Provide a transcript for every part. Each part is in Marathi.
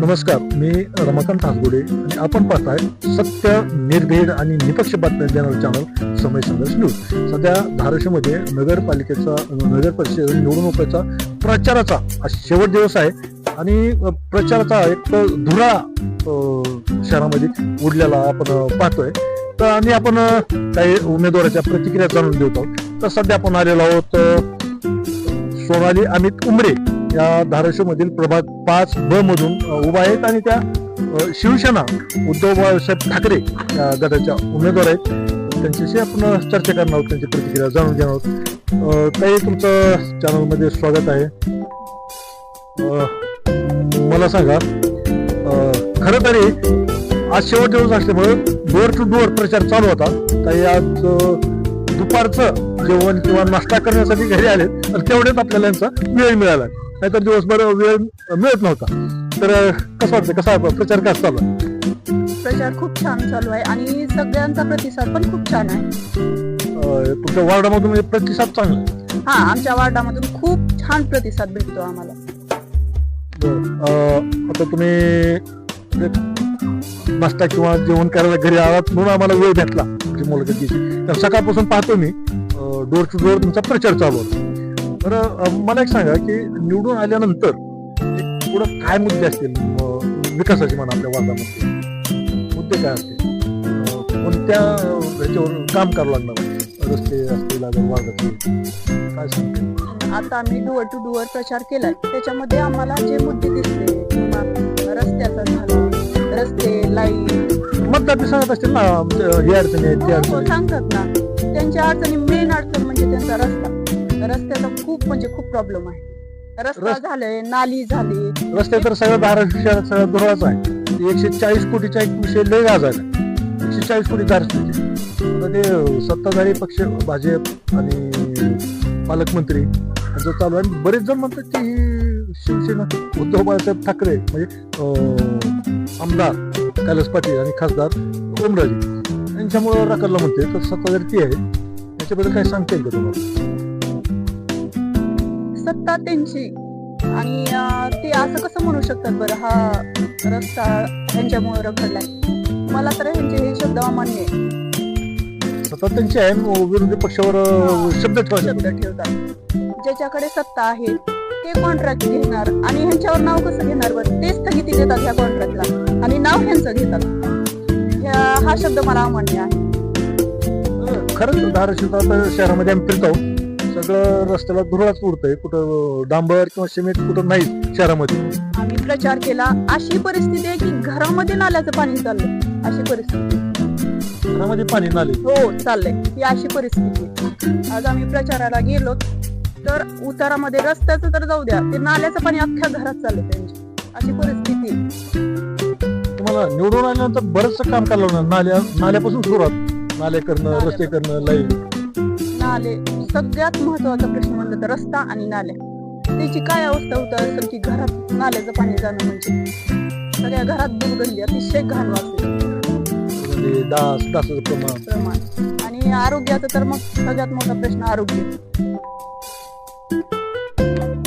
नमस्कार, मी रमाकांत हासगुडे आणि आपण पाहताय सत्य, निर्भीड आणि निपक्ष बातम्या देणारं चॅनल समय संघर्ष न्यूज. सध्या धाराशिवमध्ये नगर परिषद निवडणुकीचा प्रचाराचा शेवट दिवस आहे आणि प्रचाराचा एक धुरा शहरामध्ये उडलेला आपण पाहतोय. तर आणि आपण काही उमेदवाराच्या प्रतिक्रिया जाणून घेत आहोत. तर सध्या आपण आलेलो आहोत सोनाली अमित उमरे या धाराशिव मधील प्रभाग 5B मधून उभा आहेत आणि त्या शिवसेना उद्धव बाळासाहेब ठाकरे या गटाच्या उमेदवार आहेत. त्यांच्याशी आपण चर्चा करणार आहोत, त्यांची प्रतिक्रिया जाणून घेणार आहोत. ताई, तुमचं चॅनल मध्ये स्वागत आहे. मला सांगा, खरं तरी आज शेवट दिवस असल्यामुळे डोअर टू डोअर प्रचार चालू होता. ताई, आज दुपारचं जेवण किंवा नाश्ता करण्यासाठी घरी आले तर तेवढेच आपल्याला यांचा वेळ मिळाला, नाहीतर दिवसभर वेळ मिळत नव्हता. तर कसं वाटतं, कसा प्रचार कसा चालू आहे? प्रचार खूप छान चालू आहे आणि सगळ्यांचा प्रतिसाद पण खूप छान आहे. तुमच्या वार्डामधून प्रतिसाद चांगला आहे? हा, आमच्या वार्डामधून खूप छान प्रतिसाद भेटतो आम्हाला. आता तुम्ही नाश्ता किंवा जेवण करायला घरी आलात म्हणून आम्हाला वेळ भेटला तुमची मुलाखतीची. तर सकाळपासून पाहतो मी डोर टू डोर तुमचा प्रचार चालू होता. तर मला एक सांगा की निवडून आल्यानंतर पुढं काय मुद्दे असतील विकासाचे म्हणा आपल्या वार्डामध्ये? मुद्दे काय असतील? कोणत्या ह्याच्यावर काम करावं लागणार? रस्ते असतील वार्डातले काय सांगते? आता आम्ही डोअर टू डोअर प्रचार केलाय, त्याच्यामध्ये आम्हाला जे मुद्दे दिसले किंवा रस्त्याचा झाला, रस्ते, लाईट, मतदार सांगत असतील ना ही अडचणी आहेत, ती अडचणी सांगतात ना. त्यांच्या अडचणी, मेन अडचण म्हणजे त्यांचा रस्ता. रस्त्याचा खूप प्रॉब्लेम आहे. रस्ता झाले, नाली झाली, रस्ते तर सगळं धाराशिव शहरात सगळं दुराच आहे. 140 कोटीचा एक विषय लय गाजला. 140 कोटी धाराशिवचे. ते सत्ताधारी पक्ष भाजप आणि पालकमंत्री यांचं चालू आहे. बरेच जण म्हणतात की ही शिवसेना उद्धव बाळासाहेब ठाकरे म्हणजे आमदार कैलास पाटील आणि खासदार ओमराजे यांच्यामुळे रखडला म्हणते. तर सत्ताधारी ती आहे, याच्याबद्दल काय सांगता येईल का तुम्हाला? सत्ता त्यांची आणि ते असं कसं म्हणू शकतात बरं, हा रस्ता ह्यांच्यामुळे रखडलाय? मला तर ह्यांचे हे शब्द अमान्य आहे. सत्ता त्यांची आहे, विरोधी पक्षावर शब्द ठेवतात. ज्याच्याकडे सत्ता आहे ते कॉन्ट्रॅक्ट घेणार आणि ह्यांच्यावर नाव कसं घेणार बरं? ते स्थगिती देतात ह्या कॉन्ट्रॅक्टला आणि नाव ह्यांचं घेतात. हा शब्द मला अमान्य आहे. खरंच धाराशिव शहरामध्ये आम्ही फिरतो, सगळं रस्त्याला धुराच उडतंय. कुठं डांबर किंवा सिमेंट कुठं नाही शहरामध्ये. आम्ही प्रचार केला, अशी परिस्थिती आहे की घरामध्ये नाल्याचं पाणी चाललंय. अशी परिस्थिती, घरामध्ये पाणी नाले हो चाललंय, ही अशी परिस्थिती. आज आम्ही प्रचाराला गेलो तर उतारामध्ये रस्त्याचं तर जाऊ द्या, ते नाल्याचं पाणी अख्ख्या घरात चाललंय त्यांची. अशी परिस्थिती. तुम्हाला निवडून आल्यानंतर बरंचसं काम करावं लागणार. नाल्यापासून सुरुवात, नाले करणं, रस्ते करणं, लाईट, नाले. सगळ्यात महत्वाचा प्रश्न म्हणलं तर रस्ता आणि नाल्या. त्याची काय अवस्था होत असेल की घरात नाल्याचं पाणी जाणं म्हणजे सगळ्या घरात दुर्गंधी, अतिशय घाण वाजते, डासाचं प्रमाण. आणि आरोग्याचं तर मग सगळ्यात मोठा प्रश्न आरोग्य.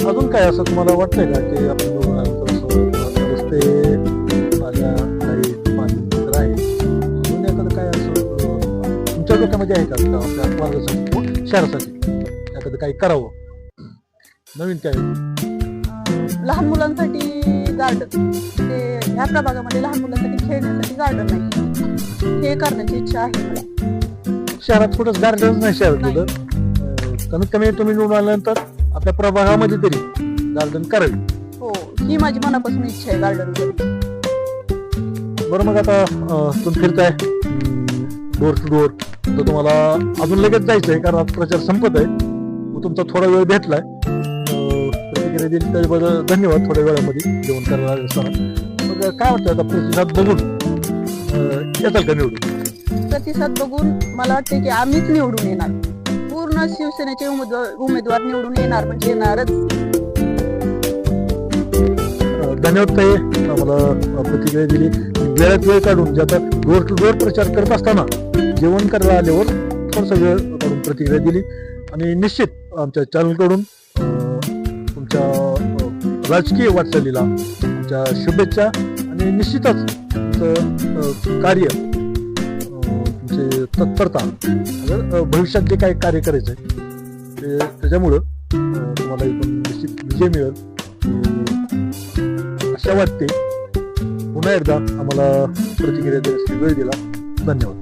अजून काय असं तुम्हाला वाटतंय का की आपण रस्ते, नाल्या, लाईट, पाणी तर आहे, अजून एखादं काय असं तुमच्या डोक्यामध्ये आहे का आपल्या वर्गासाठी, शहरासाठी एखादं काही करावं नवीन? काय लहान मुलांसाठी गार्डन, ते ह्या प्रभागामध्ये लहान मुलांसाठी खेळण्यासाठी गार्डन नाही, हे करण्याची इच्छा आहे मला. शहरात कुठंच गार्डन नाही शहरात कुठं. कमीत कमी तुम्ही निवडून आल्यानंतर आपल्या प्रभागामध्ये तरी गार्डन करावी. हो, ही माझी मनापासून इच्छा आहे, गार्डन. बरं, मग आता तुम्ही फिरताय डोर टू डोर, तर तुम्हाला अजून लगेच जायचंय कारण आता प्रचार संपत आहे. तुमचा थोडा वेळ भेटलाय, प्रतिक्रिया दिली त्याबद्दल धन्यवाद. थोड्या वेळामध्ये जेवण करायला असताना मग काय वाटतं आता प्रतिसाद बघून येताल का निवडून? प्रतिसाद बघून मला वाटते की आम्हीच निवडून येणार. पूर्ण शिवसेनेचे उमेदवार निवडून येणार म्हणजे येणारच. धन्यवाद ताई, आम्हाला प्रतिक्रिया दिली. वेळात वेळ काढून जे आता डोर टू डोर प्रचार करत असताना जेवण करायला आल्यावर थोडंसं वेळ काढून प्रतिक्रिया दिली. आणि निश्चित आमच्या चॅनलकडून तुमच्या राजकीय वाटचालीला तुमच्या शुभेच्छा आणि निश्चितच तुमचं कार्य तुमची तत्परता अगर भविष्यात जे काही कार्य करायचं आहे ते त्याच्यामुळं तुम्हाला इथून निश्चित विजय मिळेल अशा वाटते. पुन्हा एकदा आम्हाला प्रतिक्रिया देण्यासाठी वेळ दिला. धन्यवाद.